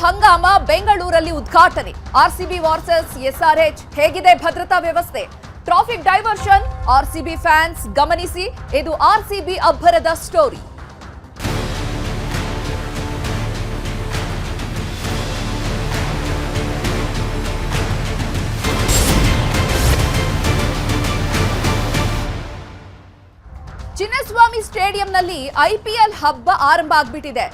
ಹಂಗಾಮ ಬೆಂಗಳೂರಲ್ಲಿ ಉದ್ಘಾಟನೆ. RCB versus SRH ಹೇಗಿದೆ ಭದ್ರತಾ ವ್ಯವಸ್ಥೆ? ಟ್ರಾಫಿಕ್ ಡೈವರ್ಷನ್, ಆರ್ಸಿಬಿ ಫ್ಯಾನ್ಸ್ ಗಮನಿಸಿ, ಇದು ಆರ್ಸಿಬಿ ಅಬ್ಬರದ ಸ್ಟೋರಿ. ಚಿನ್ನಸ್ವಾಮಿ ಸ್ಟೇಡಿಯಂನಲ್ಲಿ ಐಪಿಎಲ್ ಹಬ್ಬ ಆರಂಭ ಆಗ್ಬಿಟ್ಟಿದೆ.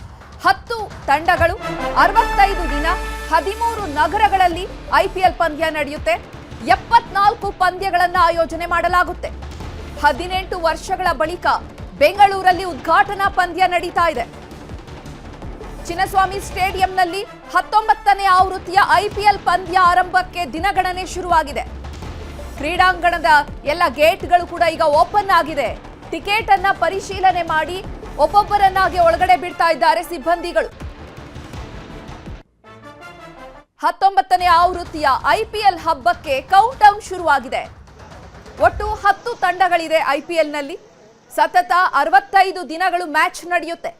10 ತಂಡಗಳು, 65 ದಿನ, 13 ನಗರಗಳಲ್ಲಿ ಐಪಿಎಲ್ ಪಂದ್ಯ ನಡೆಯುತ್ತೆ. 74 ಪಂದ್ಯಗಳನ್ನು ಆಯೋಜನೆ ಮಾಡಲಾಗುತ್ತೆ. 18 ವರ್ಷಗಳ ಬಳಿಕ ಬೆಂಗಳೂರಲ್ಲಿ ಉದ್ಘಾಟನಾ ಪಂದ್ಯ ನಡೀತಾ ಇದೆ. ಚಿನ್ನಸ್ವಾಮಿ ಸ್ಟೇಡಿಯಂನಲ್ಲಿ 19ನೇ ಆವೃತ್ತಿಯ ಐಪಿಎಲ್ ಪಂದ್ಯ ಆರಂಭಕ್ಕೆ ದಿನಗಣನೆ ಶುರುವಾಗಿದೆ. ಕ್ರೀಡಾಂಗಣದ ಎಲ್ಲ ಗೇಟ್ಗಳು ಕೂಡ ಈಗ ಓಪನ್ ಆಗಿದೆ. ಟಿಕೆಟ್ ಅನ್ನ ಪರಿಶೀಲನೆ ಮಾಡಿ ಒಬ್ಬೊಬ್ಬರನ್ನಾಗಿ ಒಳಗಡೆ ಬಿಡ್ತಾ ಇದ್ದಾರೆ ಸಿಬ್ಬಂದಿಗಳು. 19ನೇ ಆವೃತ್ತಿಯ ಐಪಿಎಲ್ ಹಬ್ಬಕ್ಕೆ ಕೌಂಟ್ ಡೌನ್ ಶುರುವಾಗಿದೆ. ಒಟ್ಟು 10 ತಂಡಗಳಿದೆ ಐಪಿಎಲ್ನಲ್ಲಿ. ಸತತ 65 ದಿನಗಳು ಮ್ಯಾಚ್ ನಡೆಯುತ್ತೆ.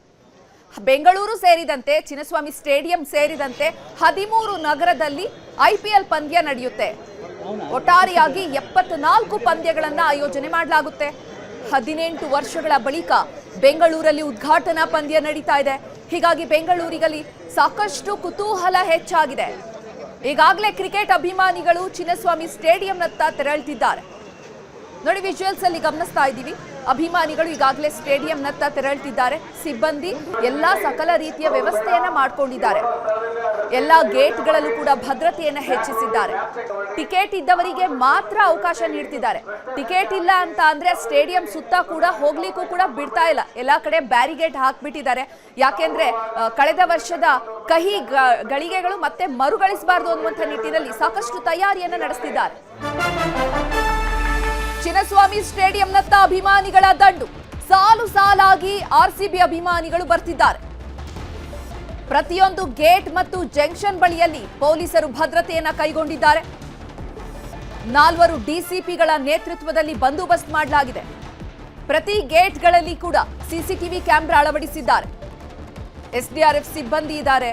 ಬೆಂಗಳೂರು ಸೇರಿದಂತೆ ಚಿನ್ನಸ್ವಾಮಿ ಸ್ಟೇಡಿಯಂ ಸೇರಿದಂತೆ 13 ನಗರದಲ್ಲಿ ಐಪಿಎಲ್ ಪಂದ್ಯ ನಡೆಯುತ್ತೆ. ಒಟ್ಟಾರೆಯಾಗಿ 74 ಪಂದ್ಯಗಳನ್ನು ಆಯೋಜನೆ ಮಾಡಲಾಗುತ್ತೆ. 18 ವರ್ಷಗಳ ಬಳಿಕ ಬೆಂಗಳೂರಲ್ಲಿ ಉದ್ಘಾಟನಾ ಪಂದ್ಯ ನಡೀತಾ ಇದೆ. ಹೀಗಾಗಿ ಬೆಂಗಳೂರಿನಲ್ಲಿ ಸಾಕಷ್ಟು ಕುತೂಹಲ ಹೆಚ್ಚಾಗಿದೆ. ಈಗಾಗಲೇ ಕ್ರಿಕೆಟ್ ಅಭಿಮಾನಿಗಳು ಚಿನ್ನಸ್ವಾಮಿ ಸ್ಟೇಡಿಯಂನತ್ತ ತೆರಳುತ್ತಿದ್ದಾರೆ. ನೋಡಿ, ವಿಜುವಲ್ಸ್ ಅಲ್ಲಿ ಗಮನಿಸ್ತಾ ಇದ್ದೀವಿ. ಅಭಿಮಾನಿಗಳು ಈಗಾಗಲೇ ಸ್ಟೇಡಿಯಂನತ್ತ ತೆರಳುತ್ತಿದ್ದಾರೆ. ಸಿಬ್ಬಂದಿ ಎಲ್ಲಾ ಸಕಲ ರೀತಿಯ ವ್ಯವಸ್ಥೆಯನ್ನ ಮಾಡಿಕೊಂಡಿದ್ದಾರೆ. ಎಲ್ಲಾ ಗೇಟ್ಗಳಲ್ಲೂ ಕೂಡ ಭದ್ರತೆಯನ್ನ ಹೆಚ್ಚಿಸಿದ್ದಾರೆ. ಟಿಕೆಟ್ ಇದ್ದವರಿಗೆ ಮಾತ್ರ ಅವಕಾಶ ನೀಡ್ತಿದ್ದಾರೆ. ಟಿಕೆಟ್ ಇಲ್ಲ ಅಂತ ಅಂದ್ರೆ ಸ್ಟೇಡಿಯಂ ಸುತ್ತ ಕೂಡ ಹೋಗ್ಲಿಕ್ಕೂ ಕೂಡ ಬಿಡ್ತಾ ಇಲ್ಲ. ಎಲ್ಲಾ ಕಡೆ ಬ್ಯಾರಿಗೇಡ್ ಹಾಕ್ಬಿಟ್ಟಿದ್ದಾರೆ. ಯಾಕೆಂದ್ರೆ ಕಳೆದ ವರ್ಷದ ಕಹಿ ಗಳಿಗೆಗಳು ಮತ್ತೆ ಮರುಗಳಿಸಬಾರದು ಅನ್ನುವಂಥ ನಿಟ್ಟಿನಲ್ಲಿ ಸಾಕಷ್ಟು ತಯಾರಿಯನ್ನ ನಡೆಸ್ತಿದ್ದಾರೆ. ಚಿನ್ನಸ್ವಾಮಿ ಸ್ಟೇಡಿಯಂನತ್ತ ಅಭಿಮಾನಿಗಳ ದಂಡು. ಸಾಲು ಸಾಲಾಗಿ ಆರ್ಸಿಬಿ ಅಭಿಮಾನಿಗಳು ಬರ್ತಿದ್ದಾರೆ. ಪ್ರತಿಯೊಂದು ಗೇಟ್ ಮತ್ತು ಜಂಕ್ಷನ್ ಬಳಿಯಲ್ಲಿ ಪೊಲೀಸರು ಭದ್ರತೆಯನ್ನ ಕೈಗೊಂಡಿದ್ದಾರೆ. 4 ಡಿಸಿಪಿಗಳ ನೇತೃತ್ವದಲ್ಲಿ ಬಂದೋಬಸ್ತ್ ಮಾಡಲಾಗಿದೆ. ಪ್ರತಿ ಗೇಟ್ಗಳಲ್ಲಿ ಕೂಡ ಸಿಸಿಟಿವಿ ಕ್ಯಾಮೆರಾ ಅಳವಡಿಸಿದ್ದಾರೆ. ಎಸ್ಡಿಆರ್ಎಫ್ ಸಿಬ್ಬಂದಿ ಇದ್ದಾರೆ,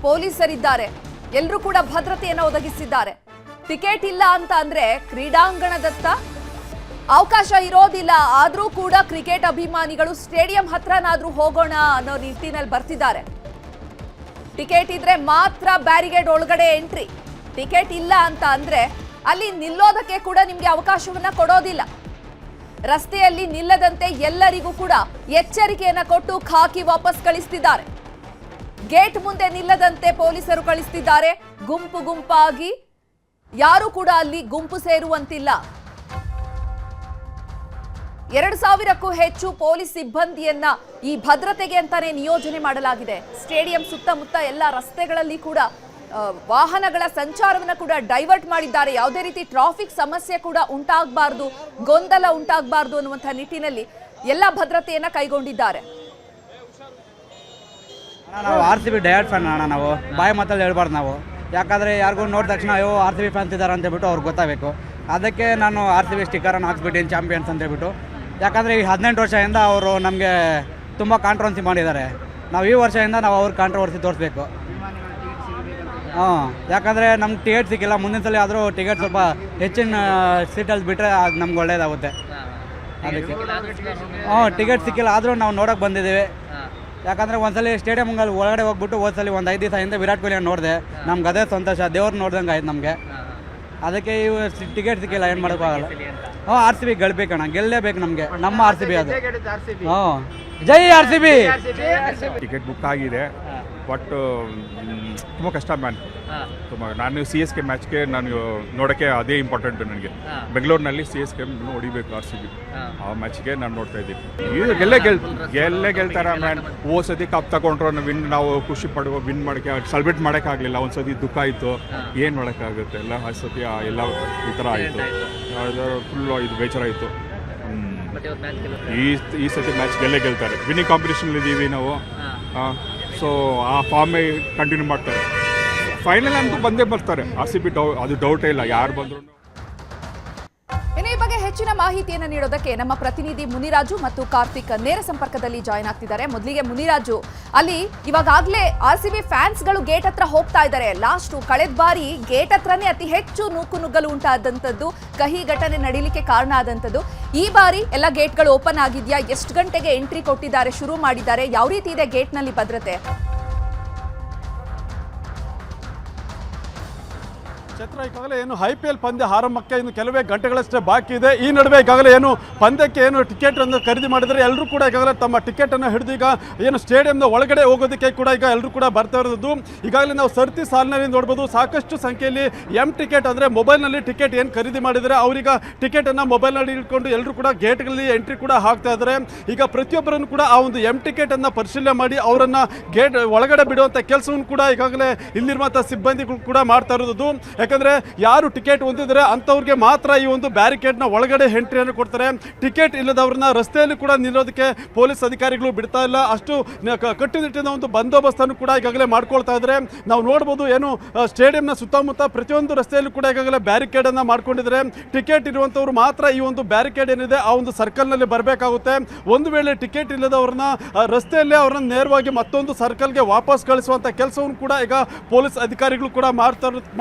ಪೊಲೀಸರಿದ್ದಾರೆ. ಎಲ್ಲರೂ ಕೂಡ ಭದ್ರತೆಯನ್ನು ಒದಗಿಸಿದ್ದಾರೆ. ಟಿಕೆಟ್ ಇಲ್ಲ ಅಂತ ಅಂದ್ರೆ ಕ್ರೀಡಾಂಗಣದತ್ತ ಅವಕಾಶ ಇರೋದಿಲ್ಲ. ಆದ್ರೂ ಕೂಡ ಕ್ರಿಕೆಟ್ ಅಭಿಮಾನಿಗಳು ಸ್ಟೇಡಿಯಂ ಹತ್ರನಾದ್ರೂ ಹೋಗೋಣ ಅನ್ನೋ ನಿಟ್ಟಿನಲ್ಲಿ ಬರ್ತಿದ್ದಾರೆ. ಟಿಕೆಟ್ ಇದ್ರೆ ಮಾತ್ರ ಬ್ಯಾರಿಗೇಡ್ ಒಳಗಡೆ ಎಂಟ್ರಿ. ಟಿಕೆಟ್ ಇಲ್ಲ ಅಂತ ಅಂದ್ರೆ ಅಲ್ಲಿ ನಿಲ್ಲೋದಕ್ಕೆ ಕೂಡ ನಿಮ್ಗೆ ಅವಕಾಶವನ್ನ ಕೊಡೋದಿಲ್ಲ. ರಸ್ತೆಯಲ್ಲಿ ನಿಲ್ಲದಂತೆ ಎಲ್ಲರಿಗೂ ಕೂಡ ಎಚ್ಚರಿಕೆಯನ್ನ ಕೊಟ್ಟು ಖಾಕಿ ವಾಪಸ್ ಕಳಿಸ್ತಿದ್ದಾರೆ. ಗೇಟ್ ಮುಂದೆ ನಿಲ್ಲದಂತೆ ಪೊಲೀಸರು ಕಳಿಸ್ತಿದ್ದಾರೆ. ಗುಂಪು ಗುಂಪಾಗಿ ಯಾರು ಕೂಡ ಅಲ್ಲಿ ಗುಂಪು ಸೇರುವಂತಿಲ್ಲ. 2000ಕ್ಕೂ ಹೆಚ್ಚು ಪೊಲೀಸ್ ಸಿಬ್ಬಂದಿಯನ್ನ ಈ ಭದ್ರತೆಗೆ ಅಂತಾನೆ ನಿಯೋಜನೆ ಮಾಡಲಾಗಿದೆ. ಸ್ಟೇಡಿಯಂ ಸುತ್ತಮುತ್ತ ಎಲ್ಲ ರಸ್ತೆಗಳಲ್ಲಿ ಕೂಡ ವಾಹನಗಳ ಸಂಚಾರವನ್ನು ಕೂಡ ಡೈವರ್ಟ್ ಮಾಡಿದ್ದಾರೆ. ಯಾವುದೇ ರೀತಿ ಟ್ರಾಫಿಕ್ ಸಮಸ್ಯೆ ಕೂಡ ಉಂಟಾಗಬಾರ್ದು, ಗೊಂದಲ ಉಂಟಾಗಬಾರ್ದು ಅನ್ನುವಂಥ ನಿಟ್ಟಿನಲ್ಲಿ ಎಲ್ಲ ಭದ್ರತೆಯನ್ನ ಕೈಗೊಂಡಿದ್ದಾರೆ. ನಾವು ಆರ್ಸಿಬಿ ಡಯಟ್ ಫ್ಯಾನ್ ಅಣ್ಣ. ನಾವು ಬಾಯಿ ಮಾತಲ್ಲಿ ಹೇಳ್ಬಾರ್ದು ನಾವು. ಯಾಕಂದರೆ ಯಾರಿಗೂ ನೋಡಿದ ತಕ್ಷಣ ಅಯ್ಯೋ ಆರ್ಸಿಬಿ ಫ್ಯಾನ್ಸ್ ಇದ್ದಾರೆ ಅಂತ ಹೇಳ್ಬಿಟ್ಟು ಅವ್ರಿಗೆ ಗೊತ್ತಾಗಬೇಕು. ಅದಕ್ಕೆ ನಾನು ಆರ್ಸಿಬಿ ಸ್ಟಿಕ್ಕರನ್ನು ಹಾಕ್ಸ್ಬಿಟ್ಟಿನಿ ಚಾಂಪಿಯನ್ಸ್ ಅಂತ ಹೇಳ್ಬಿಟ್ಟು. ಯಾಕಂದರೆ ಈ 18 ವರ್ಷದಿಂದ ಅವರು ನಮಗೆ ತುಂಬ ಕಾಂಟ್ರವರ್ಸಿ ಮಾಡಿದ್ದಾರೆ. ನಾವು ಈ ವರ್ಷದಿಂದ ನಾವು ಅವ್ರ ಕಾಂಟ್ರವರ್ಸಿ ತೋರಿಸ್ಬೇಕು. ಯಾಕಂದರೆ ನಮ್ಗೆ ಟಿಕೆಟ್ ಸಿಕ್ಕಿಲ್ಲ. ಮುಂದಿನ ಸಲ ಆದರೂ ಟಿಕೆಟ್ ಸ್ವಲ್ಪ ಹೆಚ್ಚಿನ ಸೀಟಲ್ಲಿ ಬಿಟ್ಟರೆ ಅದು ನಮ್ಗೆ ಒಳ್ಳೇದಾಗುತ್ತೆ. ಅದಕ್ಕೆ ಟಿಕೆಟ್ ಸಿಕ್ಕಿಲ್ಲ ಆದರೂ ನಾವು ನೋಡೋಕೆ ಬಂದಿದ್ದೀವಿ. ಯಾಕಂದರೆ ಒಂದ್ಸಲಿ ಸ್ಟೇಡಿಯಂ ಒಳಗಡೆ ಹೋಗ್ಬಿಟ್ಟು ಹೋದ್ಸಲಿ ಒಂದು 5 ದಿವಸ ಹಿಂದೆ ವಿರಾಟ್ ಕೊಹ್ಲಿಯನ್ನು ನೋಡಿದೆ. ನಮ್ಗೆ ಅದೇ ಸಂತೋಷ, ದೇವ್ರು ನೋಡ್ದಂಗೆ ಆಯ್ತು ನಮಗೆ. ಅದಕ್ಕೆ ಇವು ಟಿಕೆಟ್ ಸಿಕ್ಕಿಲ್ಲ, ಏನು ಮಾಡೋಕ್ಕಾಗಲ್ಲ. ಆರ್ಸಿಬಿ ಗೆಲ್ಬೇಕಣ್ಣ, ಗೆಲ್ಲೇಬೇಕು ನಮಗೆ. ನಮ್ಮ ಆರ್ಸಿಬಿ ಅದು. ಜೈ ಆರ್ಸಿಬಿ. ಟಿಕೆಟ್ ಬುಕ್ ಆಗಿದೆ, ಬಟ್ ತುಂಬ ಕಷ್ಟ ಮ್ಯಾನ್. ತುಂಬ ನಾನು CSK ಮ್ಯಾಚ್ಗೆ ನಾನು ನೋಡೋಕ್ಕೆ ಅದೇ ಇಂಪಾರ್ಟೆಂಟ್ ನನಗೆ. ಬೆಂಗಳೂರಿನಲ್ಲಿ CSK ಹೊಡಿಬೇಕು RCB. ಆ ಮ್ಯಾಚ್ಗೆ ನಾನು ನೋಡ್ತಾ ಇದ್ದೀನಿ. ಇದು ಗೆಲ್ಲೇ ಗೆಲ್ತಾರ ಮ್ಯಾನ್. ಹೋದ ಸತಿ ಕಪ್ ತಗೊಂಡ್ರು ನಾವು ಖುಷಿ ಪಡುವ ವಿನ್ ಮಾಡೋಕ್ಕೆ ಸೆಲೆಬ್ರೇಟ್ ಮಾಡೋಕ್ಕಾಗಲಿಲ್ಲ. ಒಂದು ಸತಿ ದುಃಖ ಆಯಿತು, ಏನು ಮಾಡೋಕ್ಕಾಗುತ್ತೆ. ಎಲ್ಲ ಆ ಸತಿ ಎಲ್ಲ ಈ ಥರ ಆಯಿತು. ಫುಲ್ಲು ಇದು ಬೇಜಾರ ಆಯಿತು. ಈ ಸತಿ ಮ್ಯಾಚ್ ಗೆಲ್ತಾರೆ. ವಿನ್ನಿಂಗ್ ಕಾಂಪಿಟೇಷನ್ ಇದ್ದೀವಿ ನಾವು. ಸೊ ಆ ಫಾರ್ಮೇ ಕಂಟಿನ್ಯೂ ಮಾಡ್ತಾರೆ. ಫೈನಲ್ ಅಂತೂ ಬಂದೇ ಬರ್ತಾರೆ RCB. ಅದು ಡೌಟೇ ಇಲ್ಲ, ಯಾರು ಬಂದ್ರು. ಇನ್ನು ಈ ಬಗ್ಗೆ ಹೆಚ್ಚಿನ ಮಾಹಿತಿಯನ್ನು ನೀಡೋದಕ್ಕೆ ನಮ್ಮ ಪ್ರತಿನಿಧಿ ಮುನಿರಾಜು ಮತ್ತು ಕಾರ್ತಿಕ್ ನೇರ ಸಂಪರ್ಕದಲ್ಲಿ ಜಾಯ್ನ್ ಆಗ್ತಿದ್ದಾರೆ. ಮೊದಲಿಗೆ ಮುನಿರಾಜು, ಅಲ್ಲಿ ಇವಾಗಲೇ RCB ಫ್ಯಾನ್ಸ್ಗಳು ಗೇಟ್ ಹತ್ರ ಹೋಗ್ತಾ ಇದ್ದಾರೆ. ಕಳೆದ ಬಾರಿ ಗೇಟ್ ಹತ್ರನೇ ಅತಿ ಹೆಚ್ಚು ನೂಕುನುಗ್ಗಲು ಉಂಟಾದಂಥದ್ದು, ಕಹಿ ಘಟನೆ ನಡೀಲಿಕ್ಕೆ ಕಾರಣ ಆದಂಥದ್ದು. ಈ ಬಾರಿ ಎಲ್ಲ ಗೇಟ್ಗಳು ಓಪನ್ ಆಗಿದೆಯಾ? ಎಷ್ಟು ಗಂಟೆಗೆ ಎಂಟ್ರಿ ಕೊಟ್ಟಿದ್ದಾರೆ, ಶುರು ಮಾಡಿದ್ದಾರೆ? ಯಾವ ರೀತಿ ಇದೆ ಗೇಟ್ನಲ್ಲಿ ಭದ್ರತೆ? ಚೈತ್ರ, ಈಗಾಗಲೇ ಏನು IPL ಪಂದ್ಯ ಆರಂಭಕ್ಕೆ ಇನ್ನು ಕೆಲವೇ ಗಂಟೆಗಳಷ್ಟೇ ಬಾಕಿ ಇದೆ. ಈ ನಡುವೆ ಈಗಾಗಲೇ ಏನು ಪಂದ್ಯಕ್ಕೆ ಏನು ಟಿಕೆಟ್ ಅನ್ನು ಖರೀದಿ ಮಾಡಿದರೆ ಎಲ್ಲರೂ ಕೂಡ ಈಗಾಗಲೇ ತಮ್ಮ ಟಿಕೆಟ್ ಅನ್ನು ಹಿಡಿದು ಈಗ ಏನು ಸ್ಟೇಡಿಯಂನ ಒಳಗಡೆ ಹೋಗೋದಕ್ಕೆ ಕೂಡ ಈಗ ಎಲ್ಲರೂ ಕೂಡ ಬರ್ತಾ ಇರೋದು. ಈಗಾಗಲೇ ನಾವು ಸರತಿ ಸಾಲಿನಲ್ಲಿ ನೋಡ್ಬೋದು, ಸಾಕಷ್ಟು ಸಂಖ್ಯೆಯಲ್ಲಿ ಟಿಕೆಟ್ ಅಂದರೆ ಮೊಬೈಲ್ನಲ್ಲಿ ಟಿಕೆಟ್ ಏನು ಖರೀದಿ ಮಾಡಿದರೆ ಅವರೀಗ ಟಿಕೆಟನ್ನು ಮೊಬೈಲ್ನಲ್ಲಿ ಇಟ್ಕೊಂಡು ಎಲ್ಲರೂ ಕೂಡ ಗೇಟ್ಗಳಲ್ಲಿ ಎಂಟ್ರಿ ಕೂಡ ಹಾಕ್ತಾ ಇದ್ದಾರೆ. ಈಗ ಪ್ರತಿಯೊಬ್ಬರನ್ನು ಕೂಡ ಆ ಒಂದು ಟಿಕೆಟನ್ನು ಪರಿಶೀಲನೆ ಮಾಡಿ ಅವರನ್ನು ಗೇಟ್ ಒಳಗಡೆ ಬಿಡುವಂಥ ಕೆಲಸವನ್ನು ಕೂಡ ಈಗಾಗಲೇ ಇಲ್ಲಿರುವಂಥ ಸಿಬ್ಬಂದಿಗಳು ಕೂಡ ಮಾಡ್ತಾ ಇರೋದು. ಯಾಕಂದರೆ ಯಾರು ಟಿಕೆಟ್ ಹೊಂದಿದ್ರೆ ಅಂಥವ್ರಿಗೆ ಮಾತ್ರ ಈ ಒಂದು ಬ್ಯಾರಿಕೇಡ್ನ ಒಳಗಡೆ ಎಂಟ್ರಿಯನ್ನು ಕೊಡ್ತಾರೆ. ಟಿಕೆಟ್ ಇಲ್ಲದವ್ರನ್ನ ರಸ್ತೆಯಲ್ಲಿ ಕೂಡ ನಿಲ್ಲೋದಕ್ಕೆ ಪೊಲೀಸ್ ಅಧಿಕಾರಿಗಳು ಬಿಡ್ತಾ ಇಲ್ಲ. ಅಷ್ಟು ಕಟ್ಟುನಿಟ್ಟಿನ ಒಂದು ಬಂದೋಬಸ್ತನ್ನು ಕೂಡ ಈಗಾಗಲೇ ಮಾಡ್ಕೊಳ್ತಾ ಇದ್ದಾರೆ. ನಾವು ನೋಡ್ಬೋದು, ಏನು ಸ್ಟೇಡಿಯಂನ ಸುತ್ತಮುತ್ತ ಪ್ರತಿಯೊಂದು ರಸ್ತೆಯಲ್ಲೂ ಕೂಡ ಈಗಾಗಲೇ ಬ್ಯಾರಿಕೇಡನ್ನು ಮಾಡ್ಕೊಂಡಿದ್ದಾರೆ. ಟಿಕೆಟ್ ಇರುವಂಥವ್ರು ಮಾತ್ರ ಈ ಒಂದು ಬ್ಯಾರಿಕೇಡ್ ಏನಿದೆ ಆ ಒಂದು ಸರ್ಕಲ್ನಲ್ಲಿ ಬರಬೇಕಾಗುತ್ತೆ. ಒಂದು ವೇಳೆ ಟಿಕೆಟ್ ಇಲ್ಲದವ್ರನ್ನ ರಸ್ತೆಯಲ್ಲೇ ಅವ್ರನ್ನ ನೇರವಾಗಿ ಮತ್ತೊಂದು ಸರ್ಕಲ್ಗೆ ವಾಪಸ್ ಕಳಿಸುವಂಥ ಕೆಲಸವನ್ನು ಕೂಡ ಈಗ ಪೊಲೀಸ್ ಅಧಿಕಾರಿಗಳು ಕೂಡ ಮಾಡ್ತಾ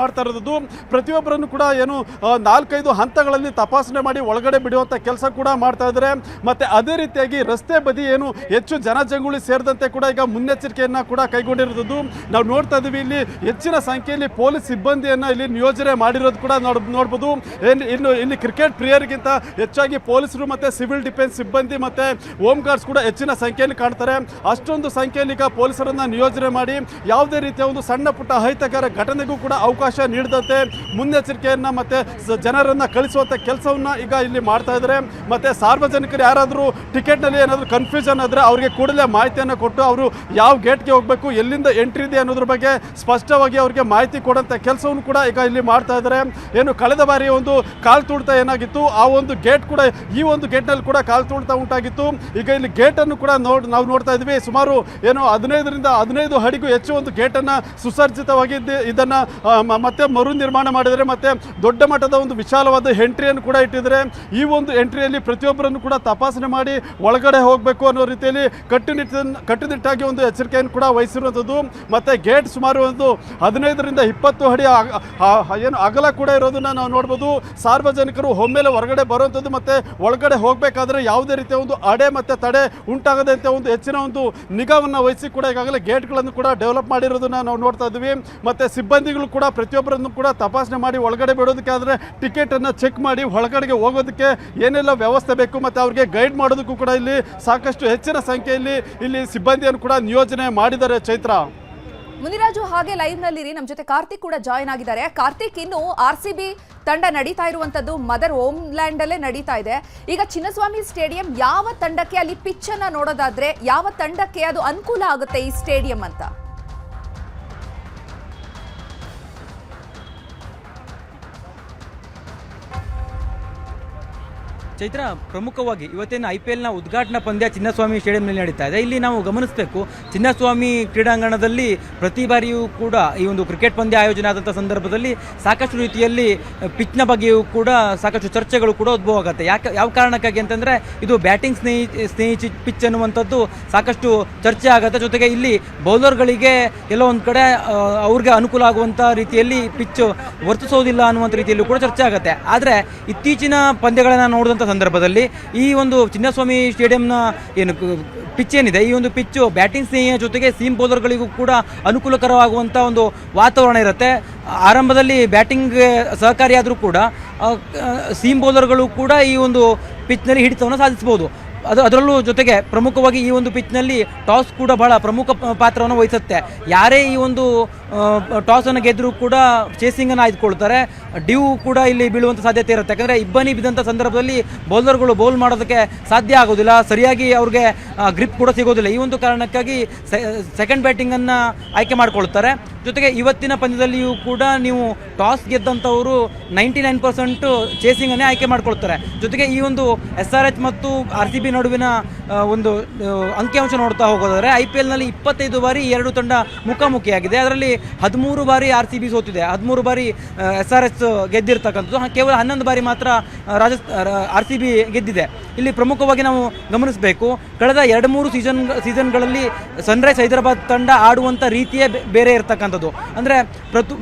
ಇರೋದು. ಪ್ರತಿಯೊಬ್ಬರನ್ನು ಕೂಡ ಏನು 4-5 ಹಂತಗಳಲ್ಲಿ ತಪಾಸಣೆ ಮಾಡಿ ಒಳಗಡೆ ಬಿಡುವಂಥ ಕೆಲಸ ಕೂಡ ಮಾಡ್ತಾ ಇದ್ದಾರೆ. ಮತ್ತು ಅದೇ ರೀತಿಯಾಗಿ ರಸ್ತೆ ಬದಿ ಏನು ಹೆಚ್ಚು ಜನಜಂಗುಳಿ ಸೇರಿದಂತೆ ಕೂಡ ಈಗ ಮುನ್ನೆಚ್ಚರಿಕೆಯನ್ನು ಕೂಡ ಕೈಗೊಂಡಿರೋದು ನಾವು ನೋಡ್ತಾ ಇದ್ದೀವಿ. ಇಲ್ಲಿ ಹೆಚ್ಚಿನ ಸಂಖ್ಯೆಯಲ್ಲಿ ಪೊಲೀಸ್ ಸಿಬ್ಬಂದಿಯನ್ನು ಇಲ್ಲಿ ನಿಯೋಜನೆ ಮಾಡಿರೋದು ಕೂಡ ನೋಡ್ಬೋದು. ಇಲ್ಲಿ ಕ್ರಿಕೆಟ್ ಪ್ರಿಯರಿಗಿಂತ ಹೆಚ್ಚಾಗಿ ಪೊಲೀಸರು ಮತ್ತು ಸಿವಿಲ್ ಡಿಫೆನ್ಸ್ ಸಿಬ್ಬಂದಿ ಮತ್ತು ಹೋಮ್ ಗಾರ್ಡ್ಸ್ ಕೂಡ ಹೆಚ್ಚಿನ ಸಂಖ್ಯೆಯಲ್ಲಿ ಕಾಣ್ತಾರೆ. ಅಷ್ಟೊಂದು ಸಂಖ್ಯೆಯಲ್ಲಿ ಈಗ ಪೊಲೀಸರನ್ನು ನಿಯೋಜನೆ ಮಾಡಿ ಯಾವುದೇ ರೀತಿಯ ಒಂದು ಸಣ್ಣ ಪುಟ್ಟ ಅಹಿತಕರ ಘಟನೆಗೂ ಕೂಡ ಅವಕಾಶ ನೀಡದಂತೆ ಮುನ್ನೆಚ್ಚರಿಕೆಯನ್ನು ಮತ್ತು ಜನರನ್ನು ಕಳಿಸುವಂಥ ಕೆಲಸವನ್ನು ಈಗ ಇಲ್ಲಿ ಮಾಡ್ತಾ ಇದ್ದಾರೆ. ಮತ್ತು ಸಾರ್ವಜನಿಕರು ಯಾರಾದರೂ ಟಿಕೆಟ್ನಲ್ಲಿ ಏನಾದರೂ ಕನ್ಫ್ಯೂಷನ್ ಆದರೆ ಅವರಿಗೆ ಕೂಡಲೇ ಮಾಹಿತಿಯನ್ನು ಕೊಟ್ಟು ಅವರು ಯಾವ ಗೇಟ್ಗೆ ಹೋಗಬೇಕು, ಎಲ್ಲಿಂದ ಎಂಟ್ರಿ ಇದೆ ಅನ್ನೋದ್ರ ಬಗ್ಗೆ ಸ್ಪಷ್ಟವಾಗಿ ಅವರಿಗೆ ಮಾಹಿತಿ ಕೊಡುವಂಥ ಕೆಲಸವನ್ನು ಕೂಡ ಈಗ ಇಲ್ಲಿ ಮಾಡ್ತಾ ಇದ್ದಾರೆ. ಏನು ಕಳೆದ ಬಾರಿ ಒಂದು ಕಾಲು ತುಳಿತ ಏನಾಗಿತ್ತು, ಆ ಒಂದು ಗೇಟ್ ಕೂಡ ಈ ಒಂದು ಗೇಟ್ನಲ್ಲಿ ಕೂಡ ಕಾಲು ತುಳಿತ ಉಂಟಾಗಿತ್ತು. ಈಗ ಇಲ್ಲಿ ಗೇಟನ್ನು ಕೂಡ ನಾವು ನೋಡ್ತಾ ಇದ್ವಿ. ಸುಮಾರು ಏನು 15 ಅಡಿಗೂ ಹೆಚ್ಚು ಒಂದು ಗೇಟನ್ನು ಸುಸಜ್ಜಿತವಾಗಿ ಇದನ್ನು ಮತ್ತೆ ಮರು ನಿರ್ಮಾಣ ಮಾಡಿದರೆ ಮತ್ತು ದೊಡ್ಡ ಮಟ್ಟದ ಒಂದು ವಿಶಾಲವಾದ ಎಂಟ್ರಿಯನ್ನು ಕೂಡ ಇಟ್ಟಿದ್ದಾರೆ. ಈ ಒಂದು ಎಂಟ್ರಿಯಲ್ಲಿ ಪ್ರತಿಯೊಬ್ಬರನ್ನು ಕೂಡ ತಪಾಸಣೆ ಮಾಡಿ ಒಳಗಡೆ ಹೋಗಬೇಕು ಅನ್ನೋ ರೀತಿಯಲ್ಲಿ ಕಟ್ಟುನಿಟ್ಟಾಗಿ ಒಂದು ಎಚ್ಚರಿಕೆಯನ್ನು ಕೂಡ ವಹಿಸಿರುವಂಥದ್ದು. ಮತ್ತು ಗೇಟ್ ಸುಮಾರು ಒಂದು 15ರಿಂದ 20 ಅಡಿ ಏನು ಅಗಲ ಕೂಡ ಇರೋದನ್ನು ನಾವು ನೋಡ್ಬೋದು. ಸಾರ್ವಜನಿಕರು ಒಮ್ಮೆಲೆ ಹೊರಗಡೆ ಬರುವಂಥದ್ದು ಮತ್ತು ಒಳಗಡೆ ಹೋಗಬೇಕಾದ್ರೆ ಯಾವುದೇ ರೀತಿಯ ಒಂದು ಅಡೆ ಮತ್ತು ತಡೆ ಉಂಟಾಗದಂತೆ ಒಂದು ಹೆಚ್ಚಿನ ಒಂದು ನಿಗಾವನ್ನು ವಹಿಸಿ ಕೂಡ ಈಗಾಗಲೇ ಗೇಟ್ಗಳನ್ನು ಕೂಡ ಡೆವಲಪ್ ಮಾಡಿರೋದನ್ನು ನಾವು ನೋಡ್ತಾ ಇದ್ದೀವಿ. ಮತ್ತು ಸಿಬ್ಬಂದಿಗಳು ಕೂಡ ಪ್ರತಿಯೊಬ್ಬರನ್ನು ಕೂಡ ತಪಾಸಣೆ ಮಾಡಿ ಒಳಗಡೆ ಬಿಡೋದಕ್ಕೆ ಆದರೆ ಟಿಕೆಟನ್ನು ಚೆಕ್ ಮಾಡಿ ಒಳಗಡೆಗೆ ಹೋಗೋದಕ್ಕೆ ಏನೆಲ್ಲ ವ್ಯವಸ್ಥೆ ಬೇಕು ಮತ್ತು ಅವ್ರಿಗೆ ಗೈಡ್ ಮಾಡೋದಕ್ಕೂ ಕೂಡ ಇಲ್ಲಿ ಸಾಕಷ್ಟು ಹೆಚ್ಚಿನ ಸಂಖ್ಯೆಯಲ್ಲಿ ಇಲ್ಲಿ ಸಿಬ್ಬಂದಿಯನ್ನು ಕೂಡ ನಿಯೋಜನೆ ಮಾಡಿದ್ದಾರೆ. ಚೈತ್ರ, ಮುನಿರಾಜು, ಹಾಗೆ ಲೈವ್ ನಲ್ಲಿ ನಮ್ಮ ಜೊತೆ ಕಾರ್ತಿಕ್ ಕೂಡ ಜಾಯ್ನ್ ಆಗಿದ್ದಾರೆ. ಕಾರ್ತಿಕ್, ಇನ್ನು RCB ತಂಡ ನಡೀತಾ ಇರುವಂತದ್ದು ಮದರ್ ಹೋಮ್ಲ್ಯಾಂಡ್ ಅಲ್ಲೇ ನಡೀತಾ ಇದೆ. ಈಗ ಚಿನ್ನಸ್ವಾಮಿ ಸ್ಟೇಡಿಯಂ ಯಾವ ತಂಡಕ್ಕೆ, ಅಲ್ಲಿ ಪಿಚ್ ಅನ್ನ ನೋಡೋದಾದ್ರೆ ಯಾವ ತಂಡಕ್ಕೆ ಅದು ಅನುಕೂಲ ಆಗುತ್ತೆ ಈ ಸ್ಟೇಡಿಯಂ ಅಂತ? ಚೈತ್ರ, ಪ್ರಮುಖವಾಗಿ ಇವತ್ತಿನ IPLನ ಉದ್ಘಾಟನಾ ಪಂದ್ಯ ಚಿನ್ನಸ್ವಾಮಿ ಸ್ಟೇಡಿಯಂನಲ್ಲಿ ನಡೀತಾ ಇದೆ. ಇಲ್ಲಿ ನಾವು ಗಮನಿಸಬೇಕು, ಚಿನ್ನಸ್ವಾಮಿ ಕ್ರೀಡಾಂಗಣದಲ್ಲಿ ಪ್ರತಿ ಬಾರಿಯೂ ಕೂಡ ಈ ಒಂದು ಕ್ರಿಕೆಟ್ ಪಂದ್ಯ ಆಯೋಜನೆ ಆದಂಥ ಸಂದರ್ಭದಲ್ಲಿ ಸಾಕಷ್ಟು ರೀತಿಯಲ್ಲಿ ಪಿಚ್ನ ಬಗ್ಗೆಯೂ ಕೂಡ ಸಾಕಷ್ಟು ಚರ್ಚೆಗಳು ಕೂಡ ಉದ್ಭವ ಆಗುತ್ತೆ. ಯಾವ ಕಾರಣಕ್ಕಾಗಿ ಅಂತಂದರೆ ಇದು ಬ್ಯಾಟಿಂಗ್ ಸ್ನೇಹಿ ಪಿಚ್ ಅನ್ನುವಂಥದ್ದು ಸಾಕಷ್ಟು ಚರ್ಚೆ ಆಗುತ್ತೆ. ಜೊತೆಗೆ ಇಲ್ಲಿ ಬೌಲರ್ಗಳಿಗೆ ಎಲ್ಲೋ ಒಂದು ಕಡೆ ಅವ್ರಿಗೆ ಅನುಕೂಲ ಆಗುವಂಥ ರೀತಿಯಲ್ಲಿ ಪಿಚ್ ವರ್ತಿಸೋದಿಲ್ಲ ಅನ್ನುವಂಥ ರೀತಿಯಲ್ಲೂ ಕೂಡ ಚರ್ಚೆ ಆಗುತ್ತೆ. ಆದರೆ ಇತ್ತೀಚಿನ ಪಂದ್ಯಗಳನ್ನು ನೋಡಿದಂಥ ಸಂದರ್ಭದಲ್ಲಿ ಈ ಒಂದು ಚಿನ್ನಸ್ವಾಮಿ ಸ್ಟೇಡಿಯಂನ ಏನು ಪಿಚ್ ಏನಿದೆ, ಈ ಒಂದು ಪಿಚ್ಚು ಬ್ಯಾಟಿಂಗ್ ಸ್ನೇಹಿಯ ಜೊತೆಗೆ ಸೀಮ್ ಬೌಲರ್ಗಳಿಗೂ ಕೂಡ ಅನುಕೂಲಕರವಾಗುವಂಥ ಒಂದು ವಾತಾವರಣ ಇರುತ್ತೆ. ಆರಂಭದಲ್ಲಿ ಬ್ಯಾಟಿಂಗ್ ಸಹಕಾರಿಯಾದರೂ ಕೂಡ ಸೀಮ್ ಬೌಲರ್ಗಳು ಕೂಡ ಈ ಒಂದು ಪಿಚ್ನಲ್ಲಿ ಹಿಡಿತವನ್ನು ಸಾಧಿಸಬಹುದು. ಅದರಲ್ಲೂ ಜೊತೆಗೆ ಪ್ರಮುಖವಾಗಿ ಈ ಒಂದು ಪಿಚ್ನಲ್ಲಿ ಟಾಸ್ ಕೂಡ ಬಹಳ ಪ್ರಮುಖ ಪಾತ್ರವನ್ನು ವಹಿಸುತ್ತೆ. ಯಾರೇ ಈ ಒಂದು ಟಾಸನ್ನು ಗೆದ್ದರೂ ಕೂಡ ಚೇಸಿಂಗನ್ನು ಆಯ್ದುಕೊಳ್ತಾರೆ. ಡ್ಯೂ ಕೂಡ ಇಲ್ಲಿ ಬೀಳುವಂಥ ಸಾಧ್ಯತೆ ಇರುತ್ತೆ. ಯಾಕಂದರೆ ಇಬ್ಬನಿ ಬಿದ್ದಂಥ ಸಂದರ್ಭದಲ್ಲಿ ಬೌಲರ್ಗಳು ಬೌಲ್ ಮಾಡೋದಕ್ಕೆ ಸಾಧ್ಯ ಆಗೋದಿಲ್ಲ, ಸರಿಯಾಗಿ ಅವ್ರಿಗೆ ಗ್ರಿಪ್ ಕೂಡ ಸಿಗೋದಿಲ್ಲ. ಈ ಒಂದು ಕಾರಣಕ್ಕಾಗಿ ಸೆಕೆಂಡ್ ಬ್ಯಾಟಿಂಗನ್ನು ಆಯ್ಕೆ ಮಾಡಿಕೊಳ್ತಾರೆ. ಜೊತೆಗೆ ಇವತ್ತಿನ ಪಂದ್ಯದಲ್ಲಿಯೂ ಕೂಡ ನೀವು ಟಾಸ್ ಗೆದ್ದಂಥವರು 99% ಚೇಸಿಂಗನ್ನೇ ಆಯ್ಕೆ ಮಾಡ್ಕೊಳ್ತಾರೆ. ಜೊತೆಗೆ ಈ ಒಂದು SRH ಮತ್ತು RCB ನಡುವಿನ ಒಂದು ಅಂಕಿಅಂಶ ನೋಡ್ತಾ ಹೋಗೋದಾದರೆ IPLನಲ್ಲಿ 25 ಬಾರಿ ಎರಡು ತಂಡ ಮುಖಾಮುಖಿಯಾಗಿದೆ. ಅದರಲ್ಲಿ 13 ಬಾರಿ RCB ಸೋತಿದೆ, 13 ಬಾರಿ SRH ಗೆದ್ದಿರ್ತಕ್ಕಂಥದ್ದು, ಕೇವಲ 11 ಬಾರಿ ಮಾತ್ರ RCB ಗೆದ್ದಿದೆ. ಇಲ್ಲಿ ಪ್ರಮುಖವಾಗಿ ನಾವು ಗಮನಿಸಬೇಕು, ಕಳೆದ 2-3 ಸೀಸನ್ಗಳಲ್ಲಿ ಸನ್ರೈಸ್ ಹೈದರಾಬಾದ್ ತಂಡ ಆಡುವಂಥ ರೀತಿಯೇ ಬೇರೆ ಇರತಕ್ಕಂಥದ್ದು. ಅಂದರೆ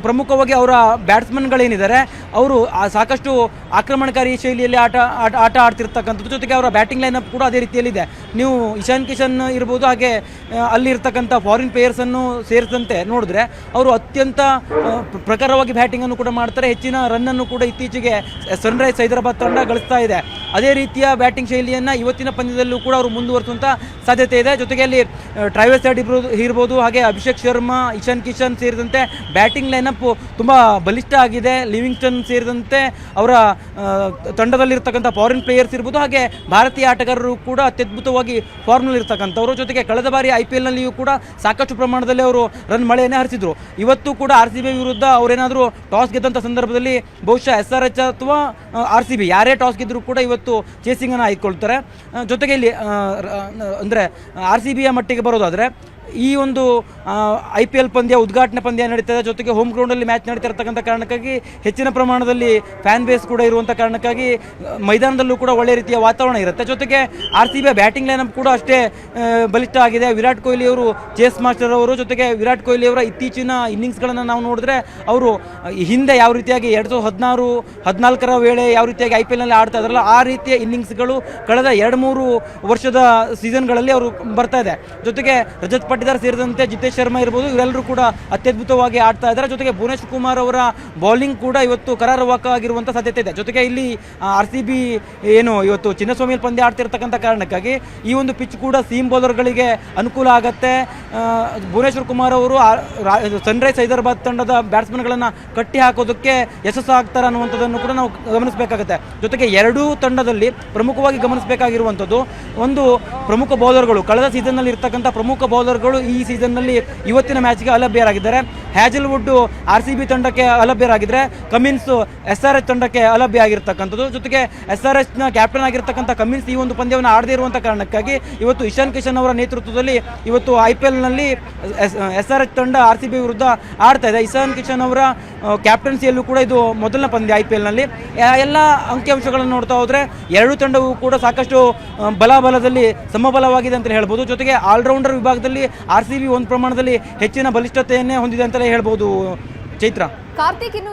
ಪ್ರಮುಖವಾಗಿ ಅವರ ಬ್ಯಾಟ್ಸ್ಮನ್ಗಳೇನಿದ್ದಾರೆ ಅವರು ಸಾಕಷ್ಟು ಆಕ್ರಮಣಕಾರಿ ಶೈಲಿಯಲ್ಲಿ ಆಟ ಆಡ್ತಿರ್ತಕ್ಕಂಥದ್ದು. ಜೊತೆಗೆ ಅವರ ಬ್ಯಾಟಿಂಗ್ ಲೈನಪ್ ಕೂಡ ಅದೇ ರೀತಿಯಲ್ಲಿದೆ. ನೀವು ಇಶಾನ್ ಕಿಶನ್ ಇರ್ಬೋದು, ಹಾಗೆ ಅಲ್ಲಿರ್ತಕ್ಕಂಥ ಫಾರಿನ್ ಪ್ಲೇಯರ್ಸನ್ನು ಸೇರಿದಂತೆ ನೋಡಿದ್ರೆ ಅವರು ಅತ್ಯಂತ ಪ್ರಖರವಾಗಿ ಬ್ಯಾಟಿಂಗನ್ನು ಕೂಡ ಮಾಡ್ತಾರೆ. ಹೆಚ್ಚಿನ ರನ್ನನ್ನು ಕೂಡ ಇತ್ತೀಚೆಗೆ ಸನ್ರೈಸ್ ಹೈದರಾಬಾದ್ ತಂಡ ಗಳಿಸ್ತಾ ಇದೆ. ಅದೇ ರೀತಿಯ ಬ್ಯಾಟಿಂಗ್ ಶೈಲಿಯನ್ನು ಇವತ್ತಿನ ಪಂದ್ಯದಲ್ಲೂ ಕೂಡ ಅವರು ಮುಂದುವರಿಸುವಂಥ ಸಾಧ್ಯತೆ ಇದೆ. ಜೊತೆಗೆ ಅಲ್ಲಿ ಟ್ರಾವಿಸ್ ಹೆಡ್ ಇರ್ಬೋದು, ಹಾಗೆ ಅಭಿಷೇಕ್ ಶರ್ಮಾ, ಇಶಾನ್ ಕಿಶನ್ ಸೇರಿದಂತೆ ಬ್ಯಾಟಿಂಗ್ ಲೈನಪ್ ತುಂಬ ಬಲಿಷ್ಠ ಆಗಿದೆ. ಲಿವಿಂಗ್ಸ್ಟನ್ ಸೇರಿದಂತೆ ಅವರ ತಂಡದಲ್ಲಿರ್ತಕ್ಕಂಥ ಫಾರಿನ್ ಪ್ಲೇಯರ್ಸ್ ಇರ್ಬೋದು, ಹಾಗೆ ಭಾರತೀಯ ಆಟಗಾರರು ಕೂಡ ಅತ್ಯದ್ಭುತವಾಗಿ ಫಾರ್ಮ್ನಲ್ಲಿ ಇರ್ತಕ್ಕಂಥವ್ರು. ಜೊತೆಗೆ ಕಳೆದ ಬಾರಿ IPLನಲ್ಲಿಯೂ ಕೂಡ ಸಾಕಷ್ಟು ಪ್ರಮಾಣದಲ್ಲಿ ಅವರು ರನ್ ಮಳೆಯನ್ನೇ ಹರಿಸಿದ್ರು. ಇವತ್ತು ಕೂಡ RCB ವಿರುದ್ಧ ಅವರೇನಾದರೂ ಟಾಸ್ ಗೆದ್ದಂಥ ಸಂದರ್ಭದಲ್ಲಿ ಬಹುಶಃ SRH ಅಥವಾ RCB ಯಾರೇ ಟಾಸ್ ಗೆದ್ದರೂ ಕೂಡ ಇವತ್ತು ಚೇಸಿಂಗನ್ನು ಆಯ್ಕೊಳ್ತಾರೆ. ಜೊತೆಗೆ ಇಲ್ಲಿ ಅಂದರೆ RCBಯ ಮಟ್ಟಿಗೆ ಬರೋದಾದರೆ ಈ ಒಂದು IPL ಪಂದ್ಯ ಉದ್ಘಾಟನೆ ಪಂದ್ಯ ನಡೀತದೆ. ಜೊತೆಗೆ ಹೋಮ್ ಗ್ರೌಂಡಲ್ಲಿ ಮ್ಯಾಚ್ ನಡೀತಾ ಇರ್ತಕ್ಕಂಥ ಕಾರಣಕ್ಕಾಗಿ ಹೆಚ್ಚಿನ ಪ್ರಮಾಣದಲ್ಲಿ ಫ್ಯಾನ್ ಬೇಸ್ ಕೂಡ ಇರುವಂಥ ಕಾರಣಕ್ಕಾಗಿ ಮೈದಾನದಲ್ಲೂ ಕೂಡ ಒಳ್ಳೆ ರೀತಿಯ ವಾತಾವರಣ ಇರುತ್ತೆ. ಜೊತೆಗೆ RCB ಬ್ಯಾಟಿಂಗ್ ಲೈನಪ್ ಕೂಡ ಅಷ್ಟೇ ಬಲಿಷ್ಠ ಆಗಿದೆ. ವಿರಾಟ್ ಕೊಹ್ಲಿ ಅವರು ಚೇಸ್ ಮಾಸ್ಟರ್ ಅವರು. ಜೊತೆಗೆ ವಿರಾಟ್ ಕೊಹ್ಲಿ ಅವರ ಇತ್ತೀಚಿನ ಇನ್ನಿಂಗ್ಸ್ಗಳನ್ನು ನಾವು ನೋಡಿದ್ರೆ ಅವರು ಹಿಂದೆ ಯಾವ ರೀತಿಯಾಗಿ 2014 ವೇಳೆ ಯಾವ ರೀತಿಯಾಗಿ IPLನಲ್ಲಿ ಆಡ್ತಾ ಇದ್ರಲ್ಲ ಆ ರೀತಿಯ ಇನ್ನಿಂಗ್ಸ್ಗಳು ಕಳೆದ 2-3 ವರ್ಷದ ಸೀಸನ್ಗಳಲ್ಲಿ ಅವರು ಬರ್ತಾ ಇದೆ. ಜೊತೆಗೆ ರಜತ್ ಪಾಟಿದಾರ್ ಸೇರಿದಂತೆ ಜಿತೇಶ್ ಶರ್ಮಾ ಇರ್ಬೋದು, ಇವರೆಲ್ಲರೂ ಕೂಡ ಅತ್ಯದ್ಭುತವಾಗಿ ಆಡ್ತಾ ಇದ್ದಾರೆ. ಜೊತೆಗೆ ಭುವನೇಶ್ವರ್ ಕುಮಾರ್ ಅವರ ಬೌಲಿಂಗ್ ಕೂಡ ಇವತ್ತು ಕರಾರುವಾಕ್ಕಾಗಿರುವಂಥ ಸಾಧ್ಯತೆ ಇದೆ. ಜೊತೆಗೆ ಇಲ್ಲಿ RCB ಏನು ಇವತ್ತು ಚಿನ್ನಸ್ವಾಮಿಯಲ್ಲಿ ಪಂದ್ಯ ಆಡ್ತಿರ್ತಕ್ಕಂಥ ಕಾರಣಕ್ಕಾಗಿ ಈ ಒಂದು ಪಿಚ್ ಕೂಡ ಸೀಮ್ ಬೌಲರ್ಗಳಿಗೆ ಅನುಕೂಲ ಆಗುತ್ತೆ. ಭುವನೇಶ್ವರ್ ಕುಮಾರ್ ಅವರು ಸನ್ರೈಸ್ ಹೈದರಾಬಾದ್ ತಂಡದ ಬ್ಯಾಟ್ಸ್ಮನ್ಗಳನ್ನು ಕಟ್ಟಿ ಹಾಕೋದಕ್ಕೆ ಯಶಸ್ಸು ಆಗ್ತಾರೆ ಅನ್ನುವಂಥದ್ದನ್ನು ಕೂಡ ನಾವು ಗಮನಿಸಬೇಕಾಗುತ್ತೆ. ಜೊತೆಗೆ ಎರಡೂ ತಂಡದಲ್ಲಿ ಪ್ರಮುಖವಾಗಿ ಗಮನಿಸಬೇಕಾಗಿರುವಂಥದ್ದು ಒಂದು ಪ್ರಮುಖ ಬೌಲರ್ಗಳು, ಕಳೆದ ಸೀಸನ್ನಲ್ಲಿ ಇರ್ತಕ್ಕಂಥ ಪ್ರಮುಖ ಬೌಲರ್ಗಳು ಈ ಸೀಸನ್ನಲ್ಲಿ ಇವತ್ತಿನ ಮ್ಯಾಚ್ಗೆ ಅಲಭ್ಯರಾಗಿದ್ದಾರೆ. ಹ್ಯಾಜಲ್ವುಡ್ RCB ತಂಡಕ್ಕೆ ಅಲಭ್ಯರಾಗಿದ್ದರೆ ಕಮಿನ್ಸ್ SRH ತಂಡಕ್ಕೆ ಅಲಭ್ಯ ಆಗಿರ್ತಕ್ಕಂಥದ್ದು. ಜೊತೆಗೆ SRHನ ಕ್ಯಾಪ್ಟನ್ ಆಗಿರ್ತಕ್ಕಂಥ ಕಮಿನ್ಸ್ ಈ ಒಂದು ಪಂದ್ಯವನ್ನು ಆಡದೇ ಇರುವಂಥ ಕಾರಣಕ್ಕಾಗಿ ಇವತ್ತು ಇಶಾನ್ ಕಿಶನ್ ಅವರ ನೇತೃತ್ವದಲ್ಲಿ ಇವತ್ತು IPLನಲ್ಲಿ SRH ತಂಡ RCB ವಿರುದ್ಧ ಆಡ್ತಾ ಇದೆ. ಇಶಾನ್ ಕಿಶನ್ ಅವರ ಕ್ಯಾಪ್ಟನ್ಸಿಯಲ್ಲೂ ಕೂಡ ಇದು ಮೊದಲನೇ ಪಂದ್ಯ IPLನಲ್ಲಿ. ಎಲ್ಲ ಅಂಕಿಅಂಶಗಳನ್ನು ನೋಡ್ತಾ ಹೋದರೆ ಎರಡೂ ತಂಡವೂ ಕೂಡ ಸಾಕಷ್ಟು ಬಲಾಬಲದಲ್ಲಿ ಸಮಬಲವಾಗಿದೆ ಅಂತ ಹೇಳ್ಬೋದು. ಜೊತೆಗೆ ಆಲ್ರೌಂಡರ್ ವಿಭಾಗದಲ್ಲಿ RCB ಒಂದು ಪ್ರಮಾಣದಲ್ಲಿ ಹೆಚ್ಚಿನ ಬಲಿಷ್ಠತೆಯನ್ನೇ ಹೊಂದಿದೆ ಅಂತಲೇ ಹೇಳ್ಬೋದು. ಚೈತ್ರ, ಕಾರ್ತಿಕ್, ಇನ್ನು